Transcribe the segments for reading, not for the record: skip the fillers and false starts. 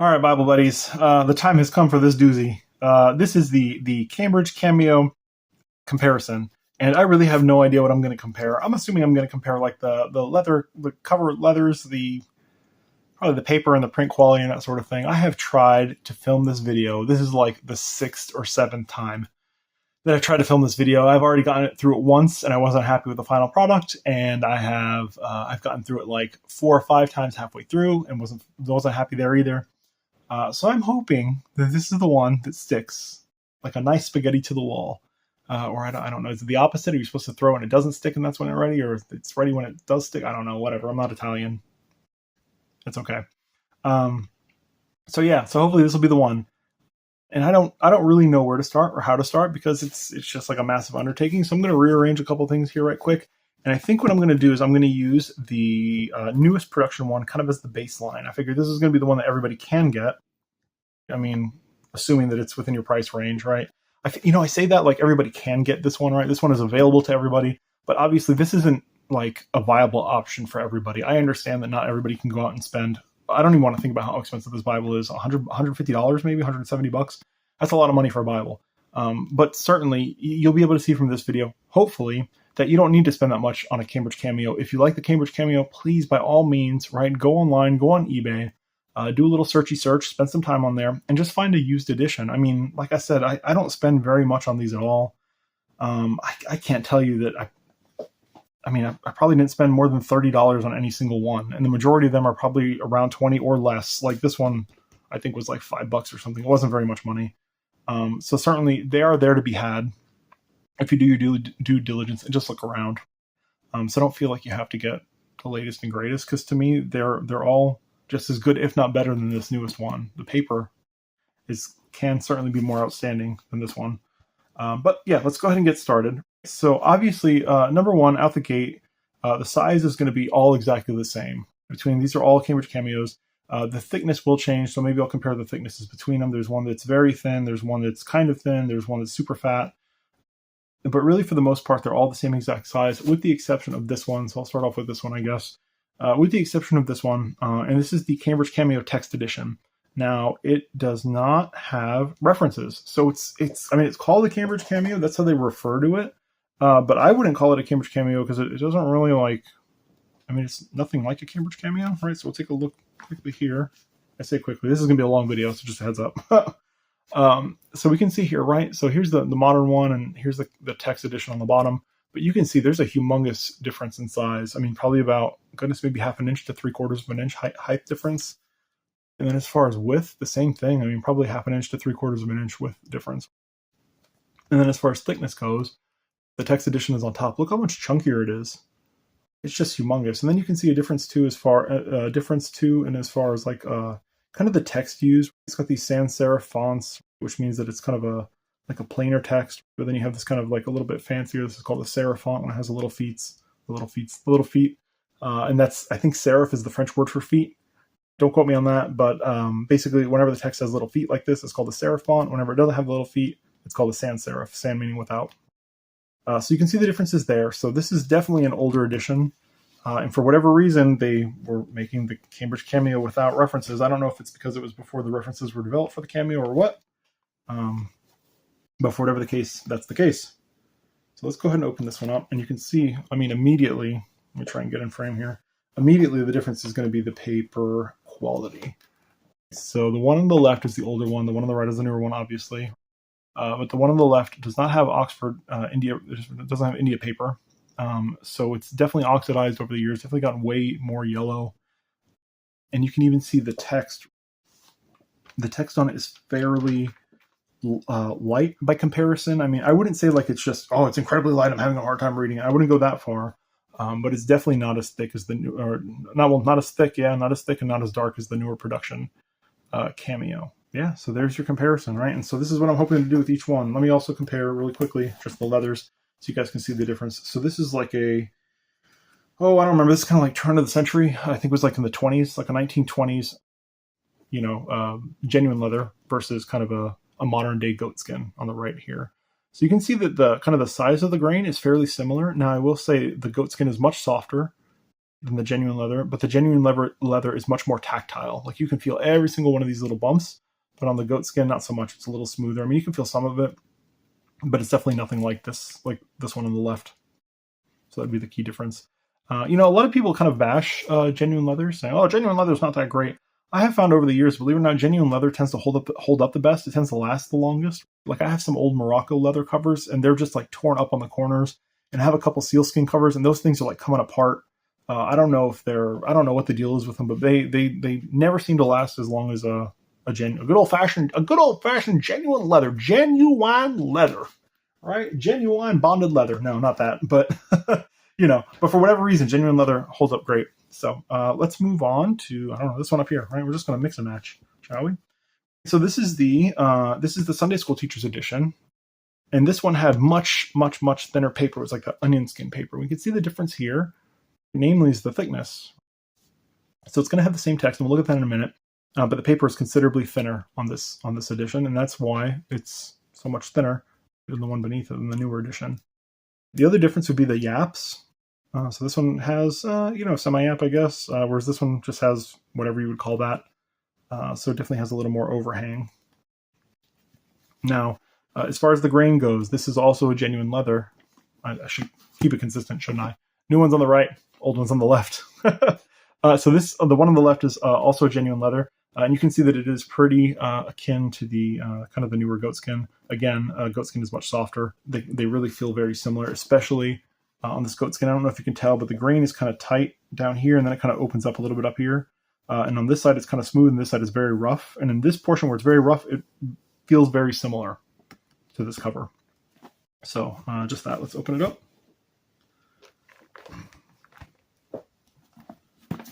All right, Bible buddies. The time has come for this doozy. This is the Cambridge Cameo comparison, and I really have no idea what I'm going to compare. I'm assuming I'm going to compare like the leather, the cover leathers, probably the paper and the print quality and that sort of thing. I have tried to film this video. This is like the 6th or 7th time that I've tried to film this video. I've already gotten it through it once, and I wasn't happy with the final product. And I've gotten through it like 4 or 5 times halfway through, and wasn't happy there either. So I'm hoping that this is the one that sticks like a nice spaghetti to the wall. Or I don't know. Is it the opposite? Are you supposed to throw and it doesn't stick and that's when it's ready? Or it's ready when it does stick? I don't know. Whatever. I'm not Italian. It's okay. So yeah. So hopefully this will be the one. And I don't really know where to start or how to start because it's just like a massive undertaking. So I'm going to rearrange a couple things here right quick. And I think what I'm going to do is I'm going to use the newest production one kind of as the baseline. I figured this is going to be the one that everybody can get. I mean, assuming that it's within your price range, right? I say that like everybody can get this one, right? This one is available to everybody. But obviously this isn't like a viable option for everybody. I understand that not everybody can go out and spend. I don't even want to think about how expensive this Bible is. $150 maybe, $170. That's a lot of money for a Bible. But certainly you'll be able to see from this video, hopefully, that you don't need to spend that much on a Cambridge Cameo. If you like the Cambridge Cameo, please, by all means, right, go online, go on eBay, do a little searchy search, spend some time on there, and just find a used edition. I mean, like I said, I don't spend very much on these at all. I can't tell you that I probably didn't spend more than $30 on any single one, and the majority of them are probably around 20 or less. Like this one, I think was like $5 or something. It wasn't very much money. So certainly they are there to be had if you do your due diligence and just look around. So don't feel like you have to get the latest and greatest, because to me they're all just as good, if not better, than this newest one. The paper can certainly be more outstanding than this one. But yeah, let's go ahead and get started. So obviously, number one, out the gate, the size is going to be all exactly the same. These are all Cambridge Cameos. The thickness will change, so maybe I'll compare the thicknesses between them. There's one that's very thin, there's one that's kind of thin, there's one that's super fat. But really, for the most part, they're all the same exact size, with the exception of this one. So I'll start off with this one, I guess. With the exception of this one, and this is the Cambridge Cameo Text Edition. Now, it does not have references. So it's called a Cambridge Cameo. That's how they refer to it. But I wouldn't call it a Cambridge Cameo because it doesn't really it's nothing like a Cambridge Cameo, right? So we'll take a look quickly here. I say quickly. This is going to be a long video, so just a heads up. So we can see here, right? So here's the modern one, and here's the text edition on the bottom. But you can see there's a humongous difference in size. I mean, probably about, goodness, maybe half an inch to 3/4 of an inch height difference. And then as far as width, the same thing. I mean, probably half an inch to 3/4 of an inch width difference. And then as far as thickness goes, the text edition is on top. Look how much chunkier it is. It's just humongous. And then you can see a difference too, as far as like kind of the text used. It's got these sans serif fonts, which means that it's kind of a plainer text. But then you have this kind of like a little bit fancier. This is called a serif font, when it has the little feet. And that's, I think serif is the French word for feet. Don't quote me on that, but basically whenever the text has little feet like this, it's called a serif font. Whenever it doesn't have little feet, it's called a sans serif, sans meaning without. So you can see the differences there. So this is definitely an older edition. And for whatever reason, they were making the Cambridge Cameo without references. I don't know if it's because it was before the references were developed for the Cameo or what. But for whatever the case, that's the case. So let's go ahead and open this one up. And you can see, immediately, let me try and get in frame here. Immediately, the difference is going to be the paper quality. So the one on the left is the older one. The one on the right is the newer one, obviously. But the one on the left does not have Oxford, India. It doesn't have India paper. So it's definitely oxidized over the years. Definitely gotten way more yellow. And you can even see the text. The text on it is fairly light by comparison. I mean, I wouldn't say like it's just, oh, it's incredibly light, I'm having a hard time reading it. I wouldn't go that far. But it's definitely not as thick as not as thick and not as dark as the newer production Cameo. Yeah, so there's your comparison, right? And so this is what I'm hoping to do with each one. Let me also compare really quickly just the leathers so you guys can see the difference. So this is like I don't remember. This is kind of like turn of the century. I think it was like in the 20s, like a 1920s, genuine leather versus kind of a modern day goat skin on the right here. So you can see that the kind of the size of the grain is fairly similar. Now I will say the goat skin is much softer. than the genuine leather, but the genuine leather is much more tactile. Like you can feel every single one of these little bumps, but on the goat skin, not so much. It's a little smoother. I mean, you can feel some of it, but it's definitely nothing like this one on the left. So that'd be the key difference. A lot of people kind of bash genuine leather, saying, "Oh, genuine leather is not that great." I have found over the years, believe it or not, genuine leather tends to hold up the best. It tends to last the longest. Like I have some old Morocco leather covers, and they're just like torn up on the corners. And I have a couple sealskin covers, and those things are like coming apart. I don't know what the deal is with them, but they never seem to last as long as a good old fashioned genuine leather, right? Genuine bonded leather. No, not that, but but for whatever reason, genuine leather holds up great. So let's move on to this one up here. Right, we're just going to mix and match, shall we? So this is the Sunday School Teachers Edition. And this one had much, much, much thinner paper. It was like the onion skin paper. We can see the difference here, namely is the thickness. So it's going to have the same text, and we'll look at that in a minute. But the paper is considerably thinner on this edition, and that's why it's so much thinner than the one beneath it in the newer edition. The other difference would be the yaps. So this one has, semi-yap, I guess, whereas this one just has whatever you would call that. So it definitely has a little more overhang. Now, as far as the grain goes, this is also a genuine leather. I should keep it consistent, shouldn't I? New one's on the right, old one's on the left. So the one on the left is also a genuine leather. And you can see that it is pretty akin to the kind of the newer goatskin. Again, goatskin is much softer. They really feel very similar, especially on this goatskin. I don't know if you can tell, but the grain is kind of tight down here, and then it kind of opens up a little bit up here. And on this side, it's kind of smooth, and this side is very rough. And in this portion where it's very rough, it feels very similar to this cover. So just that. Let's open it up.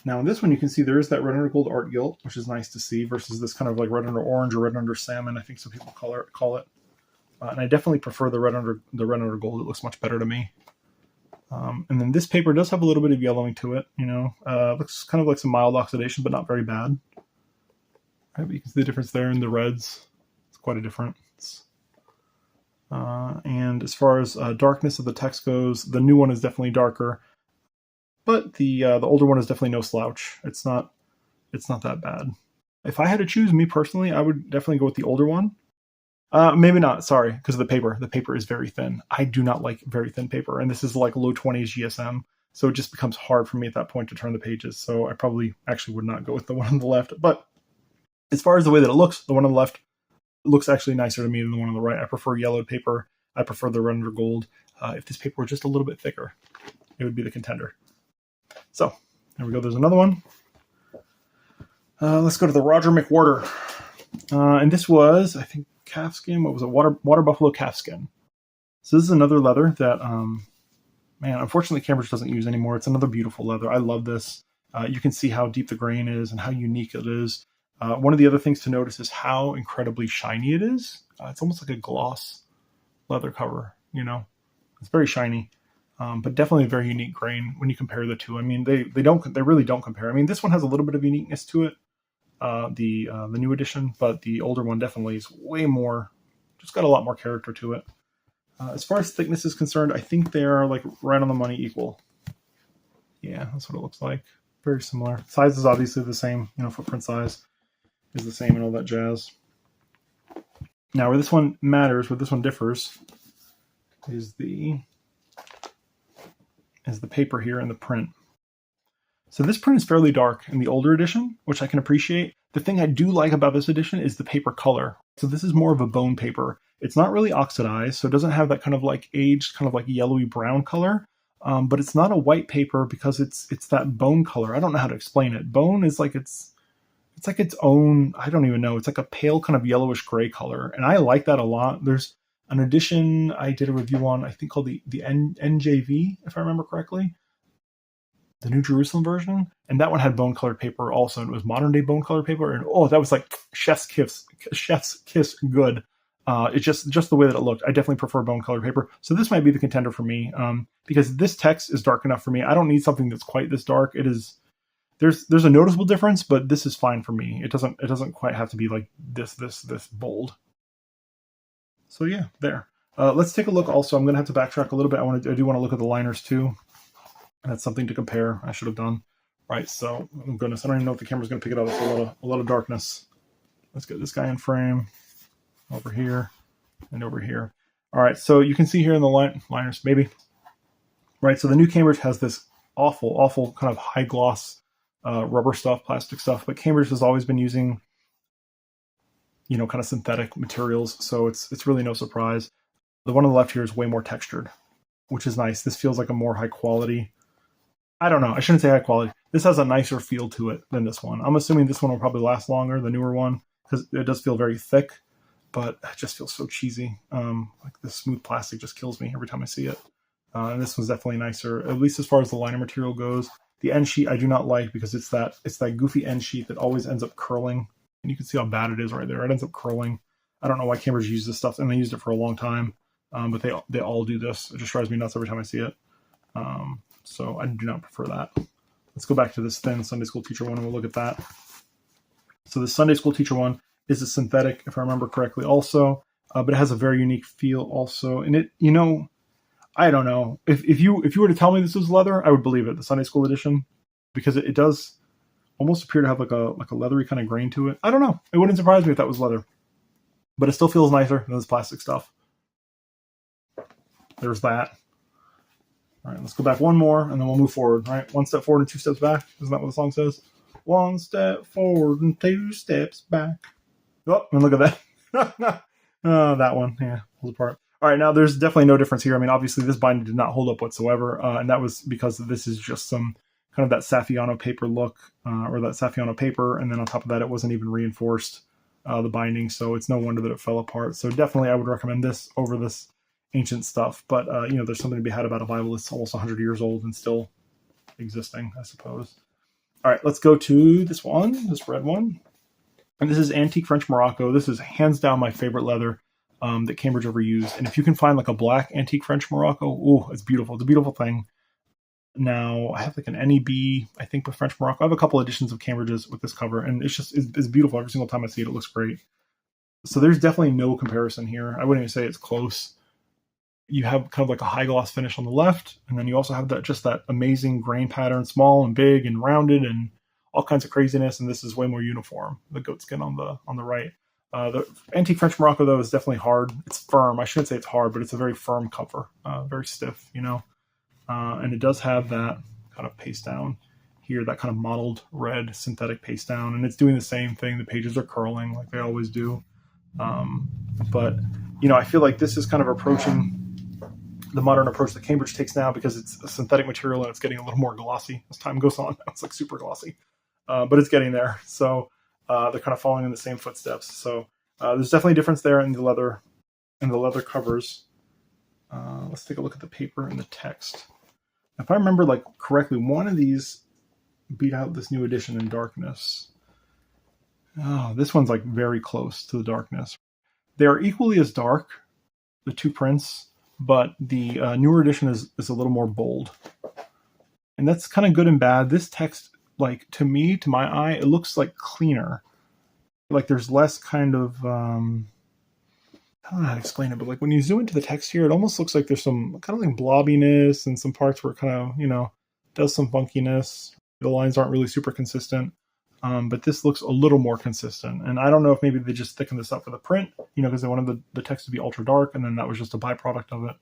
Now in this one, you can see there is that red under gold art gilt, which is nice to see, versus this kind of like red under orange or red under salmon, I think some people call it. And I definitely prefer the red under gold. It looks much better to me. And then this paper does have a little bit of yellowing to it. Looks kind of like some mild oxidation, but not very bad. Right, but you can see the difference there in the reds. It's quite a difference. And as far as darkness of the text goes, the new one is definitely darker, but the older one is definitely no slouch. It's not that bad. If I had to choose, me personally, I would definitely go with the older one. Maybe not, sorry, because of the paper. The paper is very thin. I do not like very thin paper, and this is like low 20s GSM, so it just becomes hard for me at that point to turn the pages, so I probably actually would not go with the one on the left. But as far as the way that it looks, the one on the left looks actually nicer to me than the one on the right. I prefer yellowed paper. I prefer the red under gold. If this paper were just a little bit thicker, it would be the contender. So, there we go. There's another one. Let's go to the Roger McWhorter. And this was, I think, calfskin. What was it? Water buffalo calfskin. So this is another leather that, unfortunately Cambridge doesn't use anymore. It's another beautiful leather. I love this. You can see how deep the grain is and how unique it is. One of the other things to notice is how incredibly shiny it is. It's almost like a gloss leather cover, It's very shiny, but definitely a very unique grain when you compare the two. I mean, they really don't compare. I mean, this one has a little bit of uniqueness to it, the new edition, but the older one definitely is way more, just got a lot more character to it. As far as thickness is concerned, I think they are like right on the money equal. Yeah, that's what it looks like. Very similar. Size is obviously the same, footprint size is the same and all that jazz. Now, where this one matters, where this one differs, is the paper here and the print. So this print is fairly dark in the older edition, which I can appreciate. The thing I do like about this edition is the paper color. So this is more of a bone paper. It's not really oxidized, so it doesn't have that kind of like aged, kind of like yellowy brown color. But it's not a white paper because it's that bone color. I don't know how to explain it. Bone is like it's like its own, I don't even know. It's like a pale kind of yellowish gray color. And I like that a lot. There's an edition I did a review on, I think called the NJV, if I remember correctly. The New Jerusalem version. And that one had bone colored paper also. And it was modern day bone colored paper. And that was like chef's kiss good. It's just the way that it looked. I definitely prefer bone colored paper. So this might be the contender for me. Because this text is dark enough for me. I don't need something that's quite this dark. It is, there's a noticeable difference, but this is fine for me. It doesn't quite have to be like this bold. So yeah, there. Let's take a look also. I'm going to have to backtrack a little bit. I do want to look at the liners too. That's something to compare. I should have done. Right, so, oh goodness, I don't even know if the camera's going to pick it up. It's a lot of darkness. Let's get this guy in frame over here and over here. All right, so you can see here in the liners, maybe. Right, so the new Cambridge has this awful kind of high gloss rubber stuff, plastic stuff, but Cambridge has always been using, kind of synthetic materials, so it's really no surprise. The one on the left here is way more textured, which is nice. This feels like a more high quality. I don't know. I shouldn't say high quality. This has a nicer feel to it than this one. I'm assuming this one will probably last longer, the newer one, because it does feel very thick, but it just feels so cheesy. Like the smooth plastic just kills me every time I see it. And this one's definitely nicer, at least as far as the liner material goes. The end sheet I do not like because it's that goofy end sheet that always ends up curling. And you can see how bad it is right there. It ends up curling. I don't know why Cambridge used this stuff, and they used it for a long time. But they all do this. It just drives me nuts every time I see it. So I do not prefer that. Let's go back to this thin Sunday school teacher one and we'll look at that. So the Sunday school teacher one is a synthetic, if I remember correctly, also, but it has a very unique feel also. And it, I don't know. If you were to tell me this was leather, I would believe it, the Sunday school edition, because it does almost appear to have like a leathery kind of grain to it. I don't know. It wouldn't surprise me if that was leather, but it still feels nicer than this plastic stuff. There's that. All right, let's go back one more, and then we'll move forward. All right, 1 step forward and 2 steps back. Isn't that what the song says? 1 step forward and 2 steps back. Oh, and look at that. That one, yeah, pulls apart. All right, now there's definitely no difference here. I mean, obviously this binding did not hold up whatsoever, and that was because this is just some kind of that Saffiano paper look, or that Saffiano paper, and then on top of that, it wasn't even reinforced, the binding, so it's no wonder that it fell apart. So definitely I would recommend this over this ancient stuff, but there's something to be had about a Bible that's almost 100 years old and still existing, I suppose. All right, let's go to this one, this red one. And this is antique French Morocco. This is hands down my favorite leather that Cambridge ever used. And if you can find like a black antique French Morocco, oh, it's beautiful. It's a beautiful thing. Now, I have like an NEB, I think, with French Morocco. I have a couple editions of Cambridge's with this cover, and it's beautiful. Every single time I see it, it looks great. So there's definitely no comparison here. I wouldn't even say it's close. You have kind of like a high gloss finish on the left, and then you also have that amazing grain pattern, small and big and rounded and all kinds of craziness, and this is way more uniform, the goat skin on the right. The antique French Morocco, though, is definitely hard. It's firm. I shouldn't say it's hard, but it's a very firm cover, very stiff, and it does have that kind of paste down here, that kind of mottled red synthetic paste down, and it's doing the same thing. The pages are curling like they always do. But, I feel like this is kind of approaching the modern approach that Cambridge takes now, because it's a synthetic material and it's getting a little more glossy as time goes on. It's like super glossy, but it's getting there. So they're kind of following in the same footsteps. So there's definitely a difference there in the leather covers. Let's take a look at the paper and the text. If I remember correctly, one of these beat out this new edition in darkness. Oh, this one's very close to the darkness. They are equally as dark, the two prints, but the newer edition is a little more bold. And that's kind of good and bad. This text, to my eye, it looks cleaner. There's less kind of, I don't know how to explain it, but when you zoom into the text here, it almost looks like there's some kind of blobbiness and some parts where it kind of, does some funkiness. The lines aren't really super consistent. But this looks a little more consistent. And I don't know if maybe they just thickened this up for the print, because they wanted the text to be ultra dark, and then that was just a byproduct of it.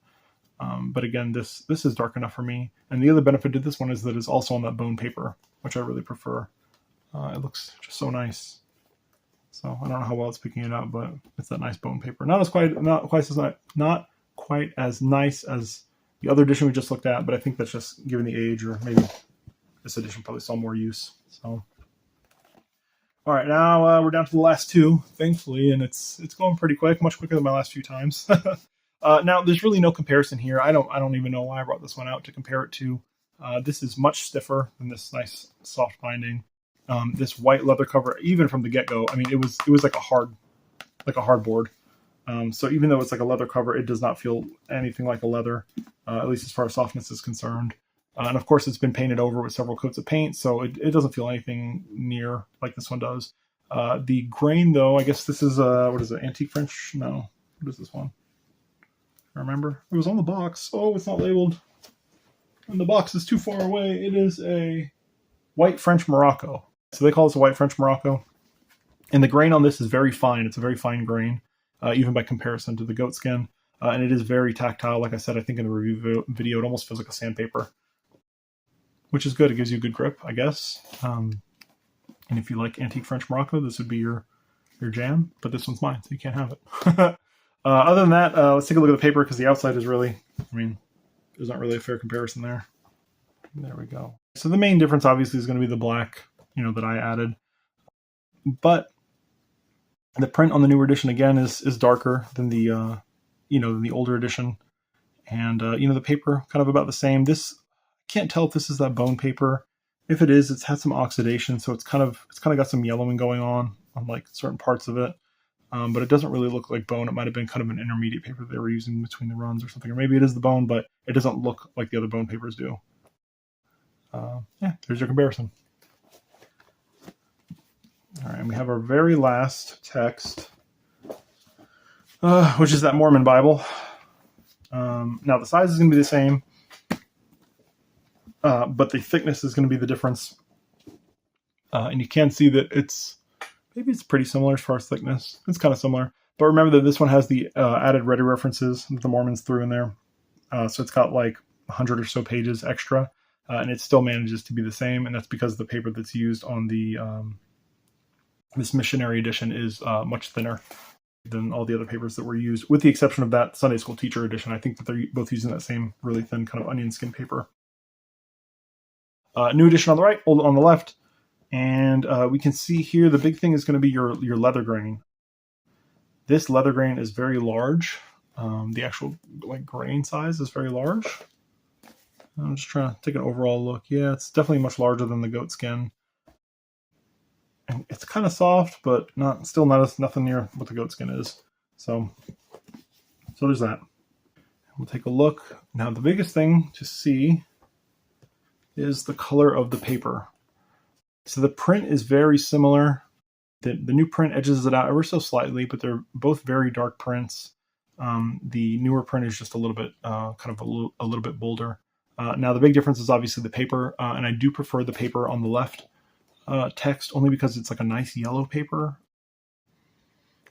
But again, this is dark enough for me. And the other benefit to this one is that it's also on that bone paper, which I really prefer. It looks just so nice. So I don't know how well it's picking it up, but it's that nice bone paper. Not quite as nice as the other edition we just looked at, but I think that's just given the age, or maybe this edition probably saw more use. So. All right, now we're down to the last two, thankfully, and it's going pretty quick, much quicker than my last few times. Now, there's really no comparison here. I don't even know why I brought this one out to compare it to. This is much stiffer than this nice soft binding. This white leather cover, even from the get-go, I mean, it was like a hardboard. So even though it's like a leather cover, it does not feel anything like a leather, at least as far as softness is concerned. And of course, it's been painted over with several coats of paint, so it doesn't feel anything near like this one does. The grain, though, I guess this is, what is it, antique French? No. What is this one? I remember. It was on the box. Oh, it's not labeled. And the box is too far away. It is a white French Morocco. So they call this a white French Morocco. And the grain on this is very fine. It's a very fine grain, even by comparison to the goat skin. And it is very tactile. Like I said, I think in the review video, it almost feels like a sandpaper, which is good. It gives you a good grip, I guess. And if you like antique French Morocco, this would be your jam. But this one's mine, so you can't have it. Other than that, let's take a look at the paper, because the outside is really, I mean, there's not really a fair comparison there. There we go. So the main difference, obviously, is going to be the black, that I added. But the print on the newer edition, again, is darker than the, than the older edition. And, the paper, kind of about the same. This, I can't tell if this is that bone paper. If it is, it's had some oxidation, so it's kind of got some yellowing going on like certain parts of it. But it doesn't really look like bone. It might have been kind of an intermediate paper they were using between the runs or something. Or maybe it is the bone, but it doesn't look like the other bone papers do. Yeah, there's your comparison. All right, and we have our very last text, which is that Mormon Bible. Now, the size is going to be the same, but the thickness is going to be the difference. And you can see that maybe it's pretty similar as far as thickness. It's kind of similar. But remember that this one has the added ready references that the Mormons threw in there. So it's got like 100 or so pages extra, and it still manages to be the same. And that's because the paper that's used on the this missionary edition is much thinner than all the other papers that were used, with the exception of that Sunday School Teacher edition. I think that they're both using that same really thin kind of onion skin paper. New edition on the right, old on the left. And we can see here the big thing is going to be your leather grain. This leather grain is very large. The actual grain size is very large. I'm just trying to take an overall look. Yeah, it's definitely much larger than the goat skin. And it's kind of soft, but nothing near what the goat skin is. So there's that. We'll take a look. Now, the biggest thing to see is the color of the paper. So the print is very similar. The new print edges it out ever so slightly, but they're both very dark prints. The newer print is just a little bit, a little bit bolder. Now, the big difference is obviously the paper, and I do prefer the paper on the left text only because it's like a nice yellow paper.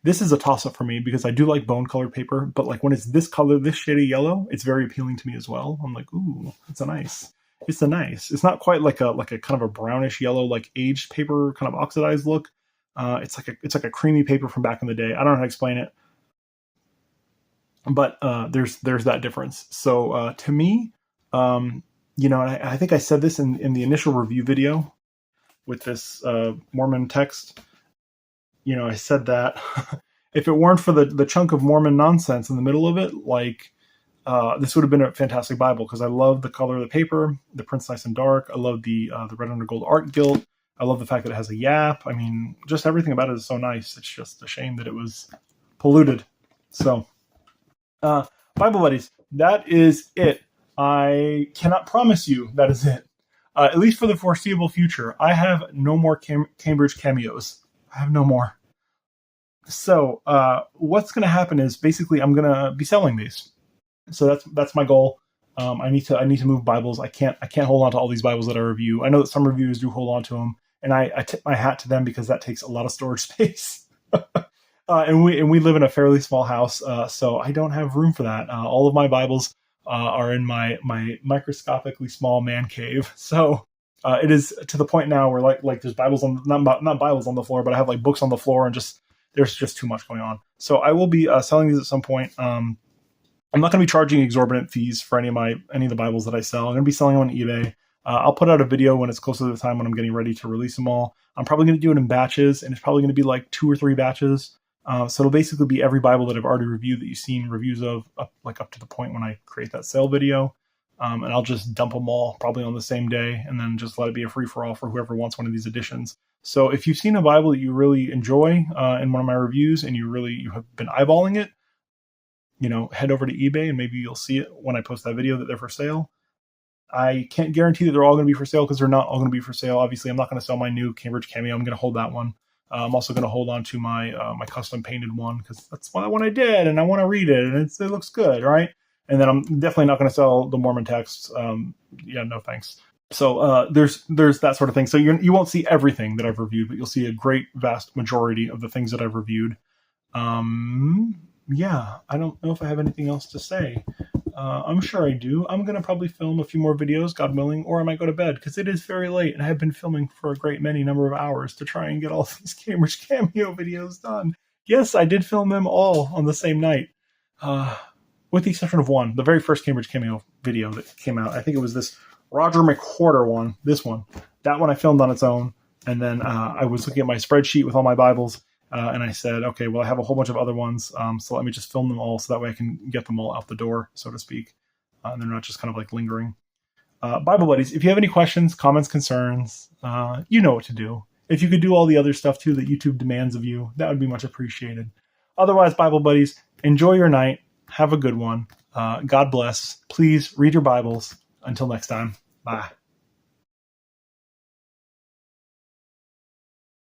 This is a toss-up for me because I do like bone-colored paper, but like when it's this color, this shade of yellow, it's very appealing to me as well. I'm like, ooh, it's nice. It's not quite like a kind of a brownish yellow, like aged paper, kind of oxidized look. It's like a creamy paper from back in the day. I don't know how to explain it, but there's that difference. So to me, I think I said this in the initial review video with this Mormon text. I said that if it weren't for the chunk of Mormon nonsense in the middle of it, this would have been a fantastic Bible, because I love the color of the paper. The print's nice and dark. I love the red under gold art gilt. I love the fact that it has a yap. I mean, just everything about it is so nice. It's just a shame that it was polluted. So, Bible buddies, that is it. I cannot promise you that is it. At least for the foreseeable future. I have no more Cambridge Cameos. I have no more. So, what's going to happen is basically I'm going to be selling these. So that's my goal. I need to move Bibles. I can't hold on to all these Bibles that I review. I know that some reviewers do hold on to them, and I tip my hat to them because that takes a lot of storage space. And we live in a fairly small house, so I don't have room for that. All of my Bibles are in my microscopically small man cave. So it is to the point now where like there's Bibles on not Bibles on the floor, but I have like books on the floor, and there's just too much going on. So I will be selling these at some point. I'm not going to be charging exorbitant fees for any of the Bibles that I sell. I'm going to be selling them on eBay. I'll put out a video when it's closer to the time when I'm getting ready to release them all. I'm probably going to do it in batches, and it's probably going to be like 2 or 3 batches. So it'll basically be every Bible that I've already reviewed that you've seen reviews of, up to the point when I create that sale video. And I'll just dump them all probably on the same day, and then just let it be a free-for-all for whoever wants one of these editions. So if you've seen a Bible that you really enjoy in one of my reviews, and you have been eyeballing it, head over to eBay, and maybe you'll see it when I post that video that they're for sale. I can't guarantee that they're all going to be for sale, because they're not all going to be for sale. Obviously, I'm not going to sell my new Cambridge Cameo. I'm going to hold that one. I'm also going to hold on to my my custom painted one, because that's the one I did, and I want to read it, and it looks good, right? And then I'm definitely not going to sell the Mormon texts. Yeah, no thanks. So there's that sort of thing. So you won't see everything that I've reviewed, but you'll see a great vast majority of the things that I've reviewed. Yeah, I don't know if I have anything else to say. I'm sure I do. I'm going to probably film a few more videos, God willing, or I might go to bed because it is very late and I have been filming for a great many number of hours to try and get all these Cambridge Cameo videos done. Yes, I did film them all on the same night, with the exception of one, the very first Cambridge Cameo video that came out. I think it was this Roger McWhorter one, this one. That one I filmed on its own, and then I was looking at my spreadsheet with all my Bibles, and I said, okay, well, I have a whole bunch of other ones, so let me just film them all so that way I can get them all out the door, so to speak, and they're not just kind of like lingering. Bible buddies, if you have any questions, comments, concerns, you know what to do. If you could do all the other stuff too that YouTube demands of you, that would be much appreciated. Otherwise, Bible buddies, enjoy your night. Have a good one. God bless. Please read your Bibles. Until next time, bye.